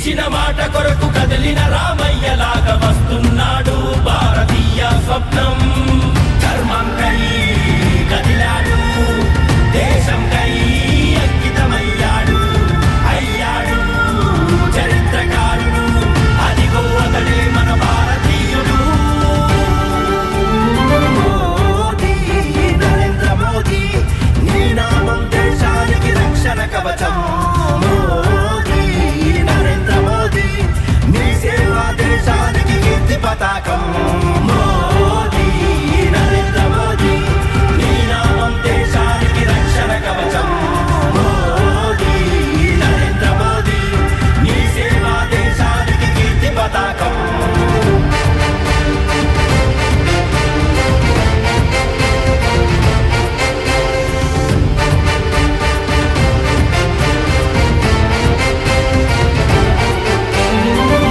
ఇచ్చిన మాట కొరకు కదిలిన రామయ్యలాగా వస్తున్నాడు భారతీయ స్వప్నం. ధర్మంకై కదిలాడు, దేశంకై అంకితమయ్యాడు, అయ్యాడు చరిత్రకారుడు. అదిగో అతడే మన భారతీయుడు. మోదీ, నరేంద్ర మోదీ, నీ నామం దేశానికి రక్షణ కవచం. మోదీ, నరేంద్ర మోదీ, నీ సేవ దేశానికి కీర్తి పతాకం. మోదీ, నరేంద్ర మోదీ, నీ నామం దేశానికి రక్షణ కవచం. మోదీ, నరేంద్ర మోదీ, నీ సేవ దేశానికి కీర్తి పతాకం.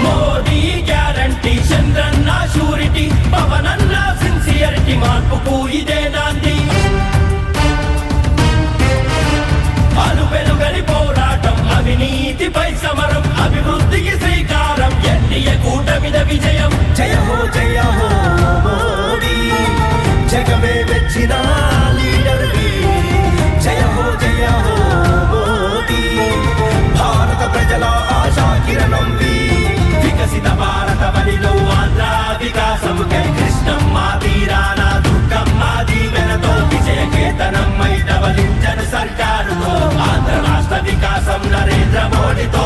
Modi guarantee, Chandranna surety, Pavananna sincerity, మార్పుకు ఇదే నాంది. అలు వెలుగని పోరాటం, అవినీతిపై సమరం, అభివృద్ధికి శ్రీకారం, ఎన్డీఏ కూటమిద విజయం. జయ హో మోదీ, జగమే మెచ్చిన లీడర్వి. జయ హో మోదీ, భారత ప్రజల ఆశా కిరణంవి. వికసిత భారత వనిలో ఆంధ్ర వికాసముకై కృష్ణమ్మ తీరాన దుర్గమ్మ దీవెనతో విజయ కేతనమై డవలించను సర్కారుతో. ఆంధ్ర రాష్ట్ర వికాసం నరేంద్ర మోడీతో